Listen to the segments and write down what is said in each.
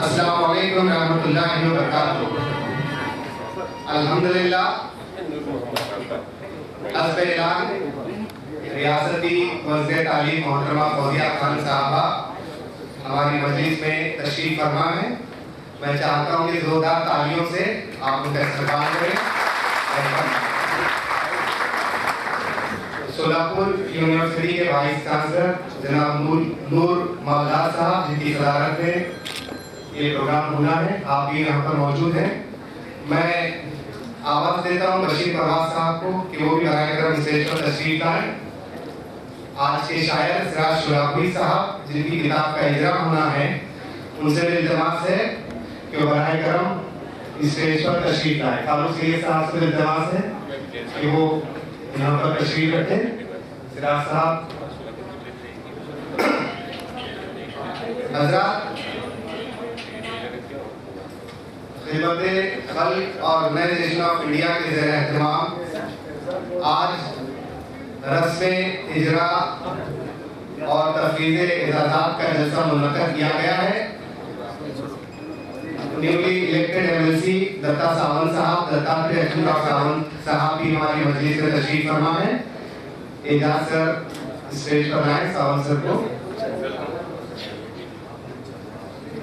अस्सलाम वालेकुम रहमतुल्लाहि व बरकातुहू। अल्हम्दुलिल्लाह हस्ब-ए-ऐलान रियासती वज़ीर तालीम मोहतरमा फौजिया खान साहबा हमारी मजलिस में तशरीफ फरमा है। मैं चाहता हूँ कि जोरदार तालियों से आप उनका इस्तकबाल करें। सोलापुर यूनिवर्सिटी के वाइस चांसलर जनाब नूर मौलाद साहब, जिनकी सदारत में ये प्रोग्राम होना है, आप भी यहाँ पर मौजूद हैं। मैं आवाज़ देता हूँ बशीर परवाज साहब को कि वो भी बराए करम स्टेज पर तशरीफ लाएं। आज के शायर सिराज शोलापुरी साहब, जिनकी किताब का इजरा होना है, उनसे भी इल्तिमास है कि वो बराए करम स्टेज पर तशरीफ लाएं। फारूक सैयद साहब से इल्तिमास है कि वो यहाँ पर तशरीफ रखें। सिराज साहब, हज़रात, खिदमत खल्क और नए नेशन ऑफ इंडिया के ज़ेर एहतमाम आज रस्म इजरा और तफवीज़ इजाज़ात का जलसा मुनक़्क़द किया गया है। Newly elected MLC Datta Sawant साहब, दत्तात्रेय अच्युतराव सावंत साहब भी हमारी मजलिस में तशरीफ फरमा है। एजाज सर स्टेज पर आए, सावंत सर को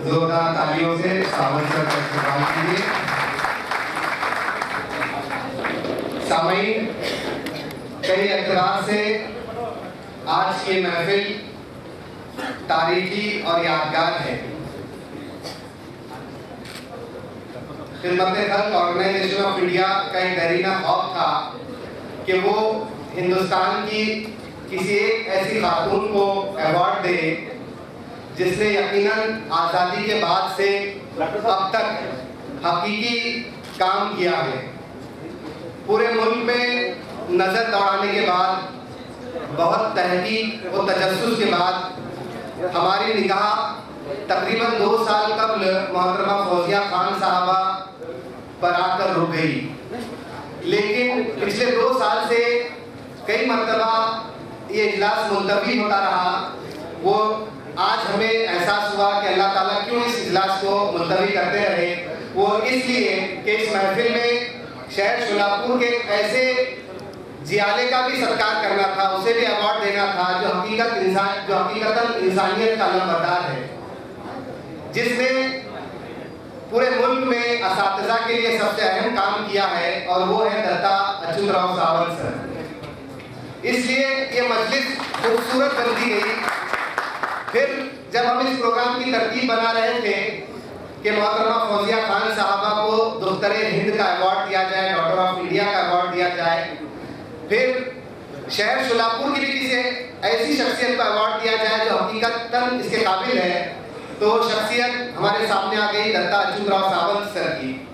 जोरदार तालियों से सावंत सर का इस्तकबाल कीजिए। सामईन, कई एतबार से आज की महफिल तारीखी और यादगार है। खिदमत खल्क ऑर्गेनाइजेशन ऑफ इंडिया का एक दरीना खौफ था कि वो हिंदुस्तान की किसी एक ऐसी खातून को अवार्ड दे जिसने यकीनन आज़ादी के बाद से अब तक हकीकी काम किया है। पूरे मुल्क में नज़र दौड़ाने के बाद, बहुत तहकीक और तजस्सुस के बाद हमारी निगाह तकरीबन 2 साल कबल मोहतरमा फौजिया खान साहबा पर आकर रुक गई। लेकिन पिछले 2 साल से कई मरतबा ये इजलास मुलतवी होता रहा। वो आज हमें एहसास हुआ कि अल्लाह ताला क्यों इस इजलास को मुलतवी करते रहे। वो इसलिए कि इस महफिल में शहर शोलापुर के ऐसे जियाले का भी सत्कार करना था, उसे भी अवार्ड देना था जो हकीकतन इंसानियत का अलमबरदार है, जिसने पूरे मुल्क में असातिज़ा के लिए सबसे अहम काम किया है, और वो है दत्ता अच्युतराव सावंत सर। इसलिए ये मजलिस खूबसूरत बनती गई। फिर जब हम इस प्रोग्राम की तरतीब बना रहे थे कि मोहतरमा फौजिया खान साहबा को दुख्तर हिंद का अवार्ड दिया जाए, डॉक्टर ऑफ इंडिया का अवार्ड दिया जाए, फिर शहर शोलापुर की भी किसी ऐसी शख्सियत को अवार्ड दिया जाए जो हकीकतन इसके काबिल है, तो शख्सियत हमारे सामने आ गई दत्ता अच्युतराव सावंत सर की।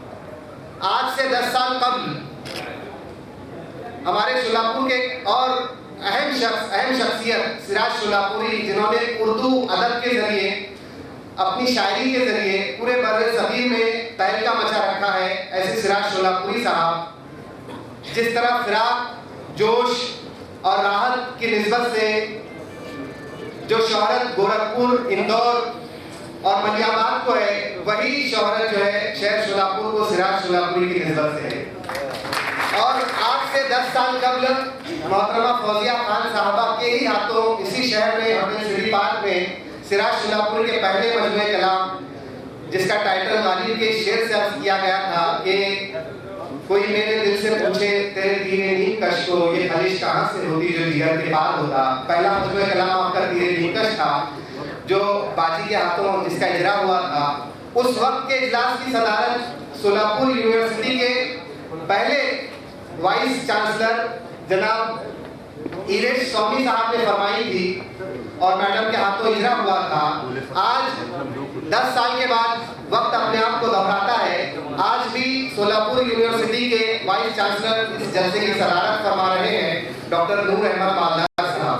आज से 10 साल कबल हमारे शोलापुर के और अहम शख्सियत सिराज शोलापुरी, जिन्होंने उर्दू अदब के जरिए, अपनी शायरी के जरिए पूरे बर्रे सगीर में तहलका मचा रखा है, ऐसे सिराज शोलापुरी साहब जिस तरह फिराक, जोश और राहत की निस्बत से जो शोहरत गोरखपुर, इंदौर और मलियाबाद को है, वही शोहरत जो है शहर शोलापुर को सिराज शोलापुरी की निस्बत से है। और आज से 10 साल कबल मोहतरमा फौजिया खान साहबा के ही हाथों इसी शहर में अपने सिटी पार्क में सिराज शोलापुरी के पहले मजमूए कलाम, जिसका टाइटल गालिब के शेर से अर्ज किया गया था कि कोई मेरे दिल से पूछे तेरे तीरे नीम कश को, ये खलिश कहाँ से होती जो जिगर के पार होता। पहला मजमूए कलाम आपका तीरे नीम कश था, जो बाजी के हाथों जिसका इजरा हुआ था। उस वक्त के इजलास की सदारत सोलापुर यूनिवर्सिटी के पहले वाइस चांसलर जनाब इरेश स्वामी साहब ने फरमाई थी और मैडम के हाथों इजरा हुआ था। आज 10 साल के बाद वक्त अपने आप को दोहराता है। आज भी सोलापुर यूनिवर्सिटी के वाइस चांसलर इस जलसे की सदारत फरमा रहे हैं डॉक्टर नूर अहमद मालदार साहब।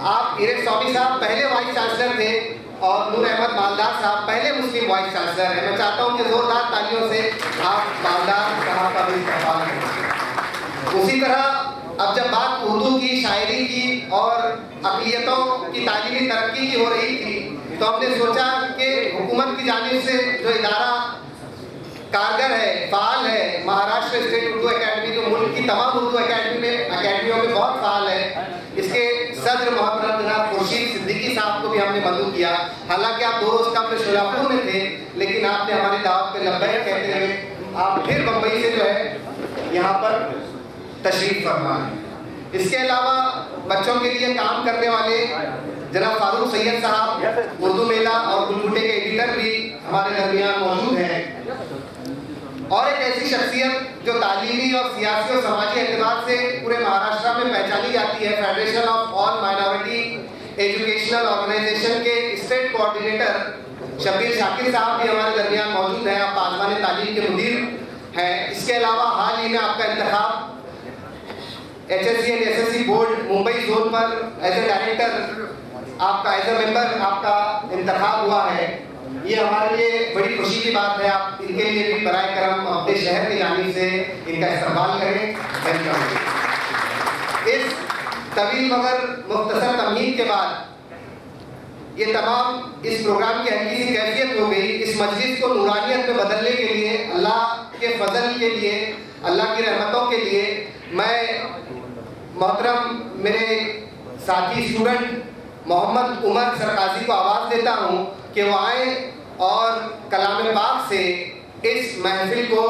आप इरेश स्वामी साहब पहले वाइस चांसलर थे और नूर अहमद मालदार साहब पहले मुस्लिम वाइस चांसलर हैं। मैं चाहता हूं कि जोरदार तालियों से आप मालदार साहब का भी इस्तेमाल करें। उसी तरह अब जब बात उर्दू की, शायरी की और अक़लियतों की तालीमी तरक्की की हो रही थी, तो हमने सोचा कि हुकूमत की जानिब से जो इदारा कारगर है, फाल है, महाराष्ट्र स्टेट उर्दू अकेडमी, जो मुल्क की तमाम उर्दू अकेडमियों में बहुत फाल है, इसके सदर मोहतरम जनाब खुर्शीद सिद्दीकी साहब को भी हमने मदऊ किया। हालांकि आप 2 रोज कम शोलापुर में थे, लेकिन आपने हमारी दावत पे लब्बैक कहते हुए आप फिर बम्बई से जो है यहाँ पर तशरीफ फरमा है। इसके अलावा बच्चों के लिए काम करने वाले जनाब फारूक सैयद साहब उर्दू मेला और गुलगुटे के एडिटर भी हमारे दरमियान मौजूद हैं। और एक ऐसी शख्सियत जो तालीमी और सियासी और समाजी एतबार से पूरे महाराष्ट्र में पहचानी जाती है, federation of all minority educational organisation के स्टेट कोऑर्डिनेटर शब्बीर शाकिर साहब भी हमारे दरमियान मौजूद हैं। आप पासवान तालीम के मुदीर हैं। इसके अलावा हाल ही में आपका इंतखाब HSC and SSC board Mumbai zone पर एज ए डायरेक्टर आपका एज ए मेंबर आपका इंतखाब हुआ है। ये हमारे लिए बड़ी खुशी की बात है। आप इनके लिए भी बराए करम अपने शहर की जानिब से इनका इस्तेमाल करें। इस तवील मगर मुख्तसर तमहीद के बाद ये तमाम इस प्रोग्राम की हल्की सी कैफियत हो गई। इस मजलिस को नूरानियत में बदलने के लिए, अल्लाह के फजल के लिए, अल्लाह की रहमतों के लिए मैं मोहतरम मेरे साथी स्टूडेंट मोहम्मद उमर सरकाजी को आवाज़ देता हूँ कि वो आए और कलाम पाक से इस महफिल को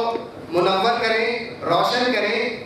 मुनव्वर करें, रोशन करें।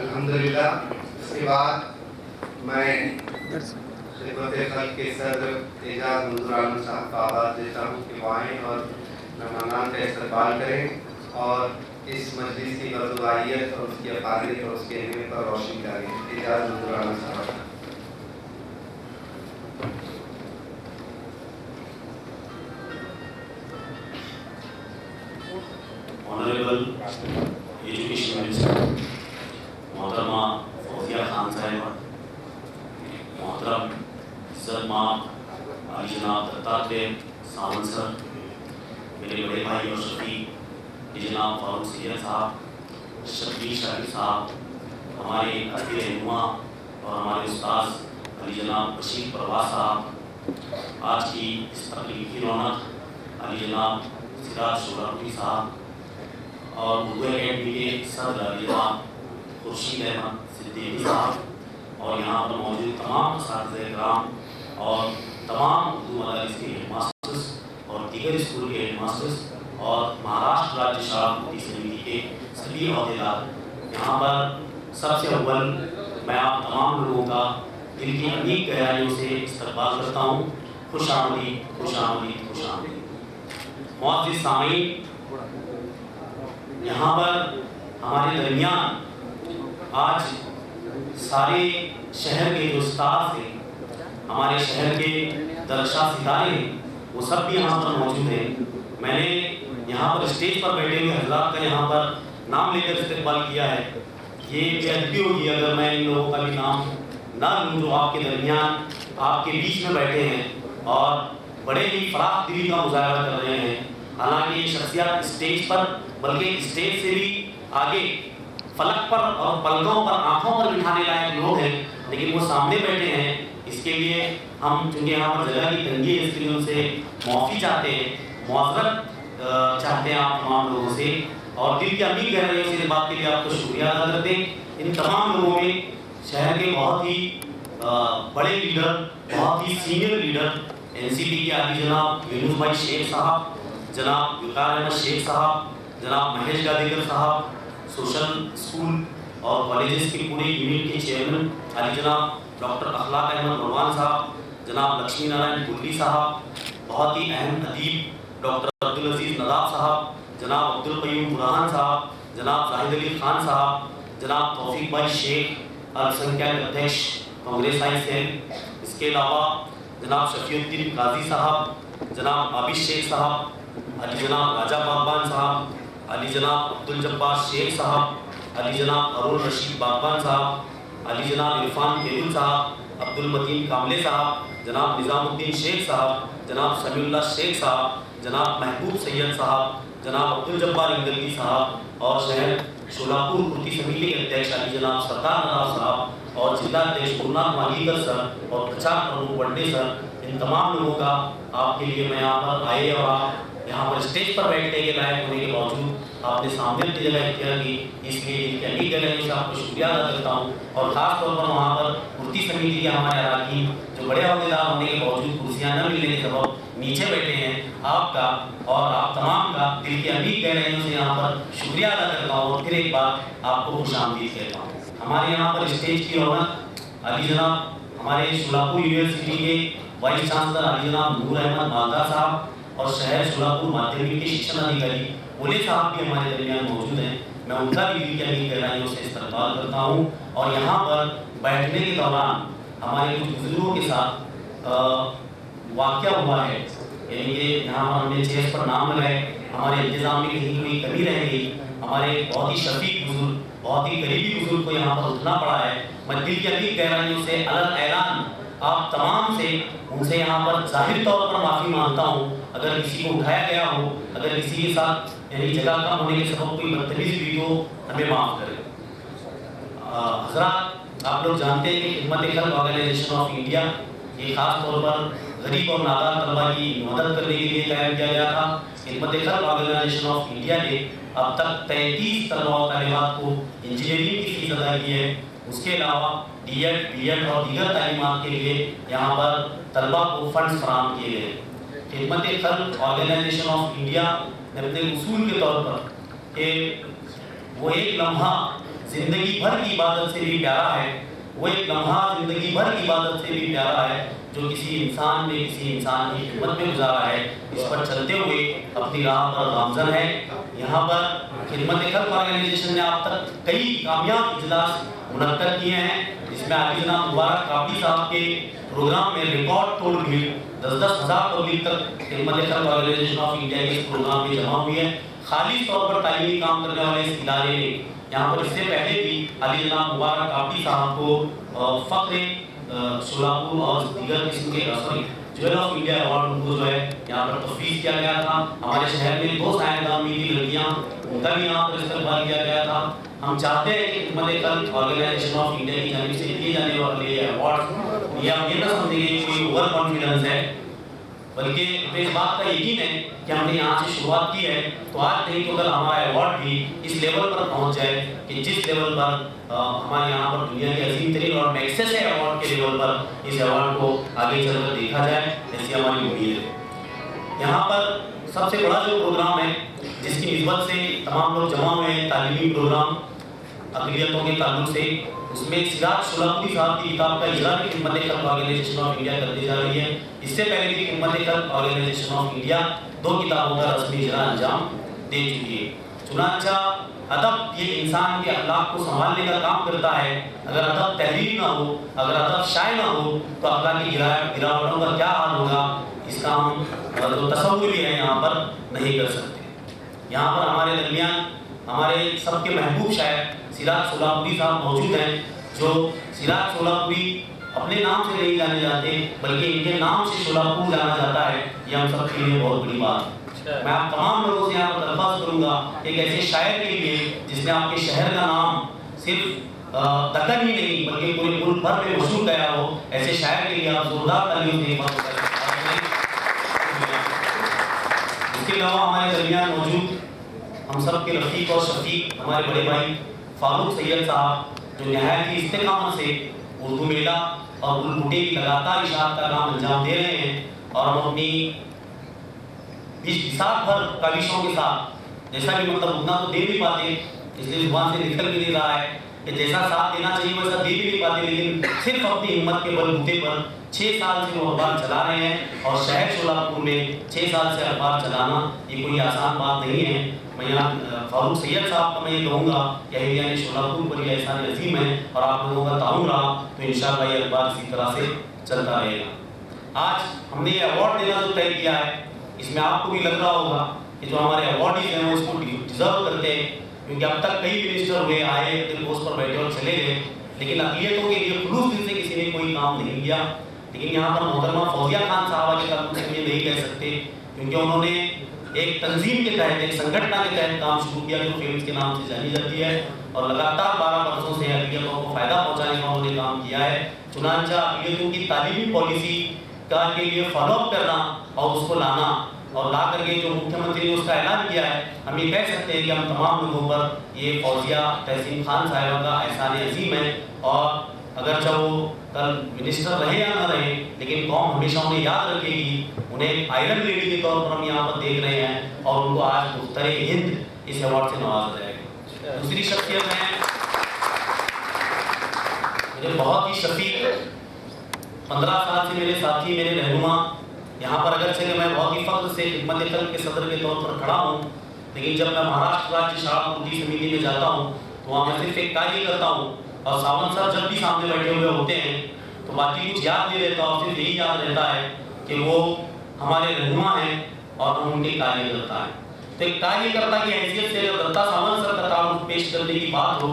अल्हम्दुलिल्लाह। इसके बाद मैं खिदमत खल्क़ के सदर एजाज मंजूर आलम साहब का आवाज़ देता हूँ कि वो आएँ और मेहमानान का इस्तकबाल करें और इस मजलिस की मरज़ूआयत और उसकी अफादियत और उसके अहमियत पर रोशनी डालें। एजाज मंजूर आलम साहब। ऑनरेबल एजुकेशन मिनिस्टर मोहतरमा फौजिया खान साहिबा, मोहतरम इज़्ज़त माब अली जनाब दत्तात्रेय सावंत सर, मेरे बड़े भाई और शफीक जनाब फारूक सैयद साहब, शफीक शाहिद साहब, हमारे अहले रहनुमा और हमारे उस्ताद अली जनाब बशीर परवाज साहब, आज की इस तकरीब की रौनक अली जनाब सिराज शोलापुरी साहब और उर्दू अकेडमी के सदर अली जनाब खुर्शीद अहमद सिद्दीकी साहब और यहाँ पर मौजूद तमाम असातिज़े-ए-किराम और तमाम उर्दू मदारिस के हेडमास्टर्स और दीगर स्कूल के हेडमास्टर्स और महाराष्ट्र राज्य शाला मुफ्ती समिति के सभी अहदेदार, यहाँ पर सबसे अव्वल मैं आप तमाम लोगों का दिल की अमीर गहराइयों से इस्तकबाल करता हूँ। खुश आमदीद, खुश आमदीद, खुश आमदीद। मुअज़्ज़िज़ सामीन, यहाँ पर हमारे दरमियान आज सारे शहर के जो स्टाफ थे, हमारे शहर के दरशा सितारे हैं, वो सब भी यहाँ पर मौजूद हैं। मैंने यहाँ पर स्टेज पर बैठे हुए हज़रात का यहाँ पर नाम लेकर इस्तेमाल किया है। ये बेअदबी होगी अगर मैं इन लोगों का भी नाम ना लूँ जो आपके दरमियान आपके बीच में बैठे हैं और बड़े ही फराख दिली का मुजाहरा कर रहे हैं। हालांकि ये शख्सियत स्टेज पर बल्कि स्टेज से भी आगे फलक पर और पलकों पर आंखों पर बिठाने लायक लोग हैं, लेकिन वो सामने बैठे हैं। इसके लिए हम चूँकि यहाँ पर जगह की तंगी है, इसके लिए उनसे माफ़ी चाहते हैं, मुआवज़त चाहते हैं आप तमाम लोगों से और दिल की अमीर गहराइयों से इस बात के लिए आपको शुक्रिया अदा करते हैं। इन तमाम लोगों में शहर के बहुत ही बड़े लीडर, बहुत ही सीनियर लीडर NCP के आदि जनाब यूनुस भाई शेख साहब, जनाब विकार अहमद शेख साहब, जनाब महेश गादेकर साहब, सोशल स्कूल और कॉलेजेस के पूरे यूनिट के चेयरमैन अली जनाब डॉक्टर अखलाक अहमद मरवान साहब, जनाब लक्ष्मी नारायण गुल्ली साहब, बहुत ही अहम अदीब डॉक्टर अब्दुल अजीज़ नदाब साहब, जनाब अब्दुल क़य्यूम बुरहान साहब, जनाब जाहिद अली खान साहब, जनाब तौफीक भाई शेख अल्पसंख्यक अध्यक्ष कांग्रेस साइंस सेल, इसके अलावा जनाब शफीउद्दीन काजी साहब, जनाब आबिद शेख साहब, अली जनाब राजा बागबान साहब, अली जनाब अब्दुल जब्बार शेख साहब, अली जनाब अरुण रशीद बागबान साहब, अली जनाब इरफान केलुल साहब, अब्दुल मतीन कामले साहब, जनाब निज़ामुद्दीन शेख साहब, जनाब समीउल्लाह शेख साहब, जनाब महबूब सैयद साहब, जनाब अब्दुल जब्बार इंगलवी साहब और शहर शोलापुर कुर्ती समिति के अध्यक्ष अली जनाब सरदार नदाब साहब और जिला अध्यक्ष गुरुनाथ मालीकर सर और प्रचार प्रमुख वड्डे सर, इन तमाम लोगों का आपके लिए मैं यहाँ पर आए और आप यहाँ पर स्टेज पर बैठने के लायक होने के बावजूद आपने सामने अपनी जगह इख्तियार की, इसलिए इनके अनेक गहराइयों से आपको शुक्रिया अदा करता हूँ। और ख़ास तौर पर वहाँ पर कुर्ती समिति के हमारे अराकीन जो बड़े अहदेदार होने के बावजूद कुर्सियाँ न मिलने के सबब नीचे बैठे हैं, आपका और आप तमाम का दिल की अनेक गहराइयों से यहाँ पर शुक्रिया अदा करता हूँ और फिर एक बार आपको खुशामदीद कहता हूँ। हमारे यहाँ पर स्टेज की रौनक अली जनाब हमारे शोलापुर यूनिवर्सिटी के वाइस चांसलर अली जनाब नूर अहमद मालदा साहब और शहर शोलापुर माध्यमिक के शिक्षण अधिकारी बोले साहब भी हमारे दरमियान मौजूद हैं। मैं उनका भी दिल की अनेक गहराइयों से इस्तकबाल करता हूँ। और यहाँ पर बैठने के दौरान हमारे कुछ बुजुर्गों के साथ वाक़या हुआ है, यानी कि यहाँ पर हमने चेयर्स पर नाम लगाए, हमारे इंतज़ाम में कहीं कोई कमी रह गई, हमारे बहुत ही शफीक बुजुर्ग, बहुत ही करीबी बुजुर्ग को यहाँ पर उठना पड़ा है। मैं दिल की अनेक गहराइयों से अलग ऐलान आप तमाम से उनसे यहाँ पर जाहिर तौर पर माफ़ी मांगता हूँ अगर किसी को उठाया गया हो, अगर किसी के साथ यानी जगह कम होने के सबब कोई बदतमीज़ी हुई हो, हमें माफ़ करें। हज़रात, आप लोग जानते हैं कि खिदमत खल्क़ ऑर्गेनाइजेशन ऑफ इंडिया ये ख़ास तौर पर गरीब और नादार तलबा की मदद करने के लिए कायम किया गया था। खिदमत खल्क़ ऑर्गेनाइजेशन ऑफ इंडिया ने अब तक 33 तलबा और तालिबात को इंजीनियरिंग की फीस अदा की है। उसके अलावा डीएड, बीएड और दीगर तालीमात के लिए यहाँ पर तलबा को फंड्स फराहम किए गए। खिदमत खल्क़ ऑर्गेनाइजेशन ऑफ इंडिया ने अपने उसूल के तौर पर कि वो एक लम्हा ज़िंदगी भर की इबादत से भी प्यारा है, वो एक लम्हा ज़िंदगी भर की इबादत से भी प्यारा है जो किसी इंसान ने किसी इंसान की खिदमत में गुजारा है। इस पर चलते हुए अपनी राह पर गामज़न है। यहाँ पर खिदमत खल्क़ ऑर्गेनाइजेशन ने अब तक कई कामयाब इजलास मुनक्कद किए हैं, जिसमें अली जनाब मुबारक काबली साहब के प्रोग्राम में रिकॉर्ड तोड़ भीड़ 10-10 हज़ार पब्लिक तक खिदमत खल्क़ ऑर्गेनाइजेशन ऑफ इंडिया के इस प्रोग्राम में जमा हुई है। खालिस तौर पर तालीमी काम करने वाले इस इदारे ने यहाँ पर इससे पहले भी अली जनाब मुबारक काबली साहब को फ़ख्र शोलापुर और दीगर किस्म के ज्वेल ऑफ इंडिया अवार्ड उनको जो है यहाँ पर तफवीज़ किया गया था। हमारे शहर में 2 साहिबानी थी लड़कियाँ, उनका भी यहाँ पर इस्तेमाल किया गया था। हम चाहते हैं कि खिदमत खल्क़ ऑर्गेनाइजेशन ऑफ इंडिया की जानिब से दिए जाने वाले अवार्ड या ये ना समझेंगे कोई ओवर कॉन्फिडेंस है, बल्कि इस बात का यकीन है कि हमने यहाँ से शुरुआत की है तो आज नहीं तो कल हमारा अवार्ड भी इस लेवल पर पहुँच जाए कि जिस लेवल पर हमारे यहाँ पर दुनिया के अजीम तरीन और मैक्सेस अवार्ड के लेवल पर इस अवार्ड को आगे चलकर देखा जाए, ऐसी हमारी उम्मीद है। यहाँ पर सबसे बड़ा जो प्रोग्राम है जिसकी निस्बत से तमाम लोग जमा हुए हैं, तालीमी प्रोग्राम अक़लियतों के ताल्लुक से, उसमें सिराज शोलापुरी साहब की किताब का इजरा भी खिदमत खल्क़ ऑर्गेनाइजेशन ऑफ इंडिया करने जा रही है। इससे पहले भी खिदमत खल्क़ ऑर्गेनाइजेशन ऑफ इंडिया 2 किताबों का रस्मी इजरा अंजाम दे चुकी है। चुनांचा अदब ये इंसान के अखलाक को संभालने का काम करता है। अगर अदब तहरीर ना हो, अगर अदब शाय ना हो तो अखलाकी गिरावटों का क्या हाल होगा, इसका हम जो तसव्वुर है यहाँ पर नहीं कर सकते। यहाँ पर हमारे दरमियान हमारे सबके महबूब शायर सिराज शोलापुरी साहब मौजूद हैं, जो सिराज शोलापुरी अपने नाम से नहीं जाने जाते बल्कि इनके नाम से शोलापुर जाना जाता है। ये हम सब के लिए बहुत बड़ी बात है। मैं आप तमाम लोगों से यहाँ पर दरख्वास्त करूँगा एक ऐसे शायर के लिए जिसने आपके शहर का नाम सिर्फ दक्कन ही नहीं बल्कि पूरे मुल्क भर में मशहूर गया हो, ऐसे शायर के लिए आप जोरदार तालियों से इसके अलावा हमारे दरमियान मौजूद हम सब के रफ़ीक और शफीक हमारे बड़े भाई फारूक सैयद साहब, जो नहायत ही इस्तेकामत से उर्दू मेला और बुलबुटे की लगातार इशाअत का काम अंजाम दे रहे हैं। और हम अपनी साल भर काविशों के साथ जैसा कि मतलब उतना तो दे भी पाते, इसलिए जुबान से निकल भी नहीं रहा है कि जैसा साथ देना चाहिए वैसा दे भी नहीं पाते, लेकिन सिर्फ अपनी हिम्मत के बलबूते पर 6 साल से वो अखबार चला रहे हैं। और शहर शोलापुर में 6 साल से अखबार चलाना ये कोई आसान बात नहीं है। मैं यहाँ फारूक सैयद साहब का मैं ये कहूँगा कि अहलियाने शोलापुर पर यह एहसान अजीम है और आप लोगों का ताउन रहा तो इंशाअल्लाह ये अखबार इसी तरह से चलता रहेगा। आज हमने ये अवार्ड देना जो तय किया है, इसमें आपको भी लग रहा होगा कि जो हमारे अवार्डीज हैं वो इसको डिजर्व करते हैं, क्योंकि अब तक कई मिनिस्टर हुए, आए, अपने पोस्ट पर बैठे और चले गए, लेकिन अक़लियतों के लिए खुलूस दिल से किसी ने कोई काम नहीं किया। लेकिन यहाँ पर मोहतरमा फौजिया खान साहबा के ताल्लुक से ये नहीं कह सकते, क्योंकि उन्होंने एक तंजीम के तहत, एक संगठन के तहत काम शुरू किया जो फेम्स के नाम से जानी जाती है, और लगातार 12 वर्षों से अक़लियतों को फ़ायदा पहुँचाने का उन्होंने काम किया है। चुनांचा अक़लियतों की तालीमी पॉलिसी का के लिए फॉलोअप करना और उसको लाना और ला करके जो मुख्यमंत्री ने उसका ऐलान किया है, हम ये कह सकते हैं कि हम तमाम लोगों पर ये फौजिया तहसीन खान साहिबा का एहसान अजीम है। और अगर जब वो कल मिनिस्टर रहे या ना रहे, लेकिन कौम हमेशा उन्हें याद रखेगी। उन्हें आयरन लेडी के तौर पर हम यहाँ पर देख रहे हैं और उनको आज मुख्तरे हिंद इस अवार्ड से नवाजा जाएगा। दूसरी शख्सियत है मुझे बहुत ही शफीक, 15 साल से मेरे साथी, मेरे रहनुमा। यहाँ पर अगर से मैं बहुत ही फख्र से खिदमत खल्क़ के सदर के तौर पर खड़ा हूँ, लेकिन जब मैं महाराष्ट्र राज्य शाला कृति समिति में जाता हूँ तो वहाँ मैं सिर्फ एक कार्य करता हूँ। और सावंत सर जब भी सामने बैठे हुए होते हैं तो बाकी कुछ याद नहीं रहता और सिर्फ यही याद रहता है कि वो हमारे रहनुमा हैं और हम उनके कार्यकर्ता हैं। तो एक कार्यकर्ता की हैसियत से अगर दत्ता सावंत सर का तारुफ पेश करने की बात हो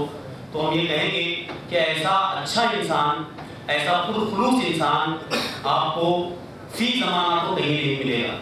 तो हम ये कहेंगे कि ऐसा अच्छा इंसान, ऐसा पुरखुलूस इंसान आपको फी ज़माना तो कहीं नहीं मिलेगा।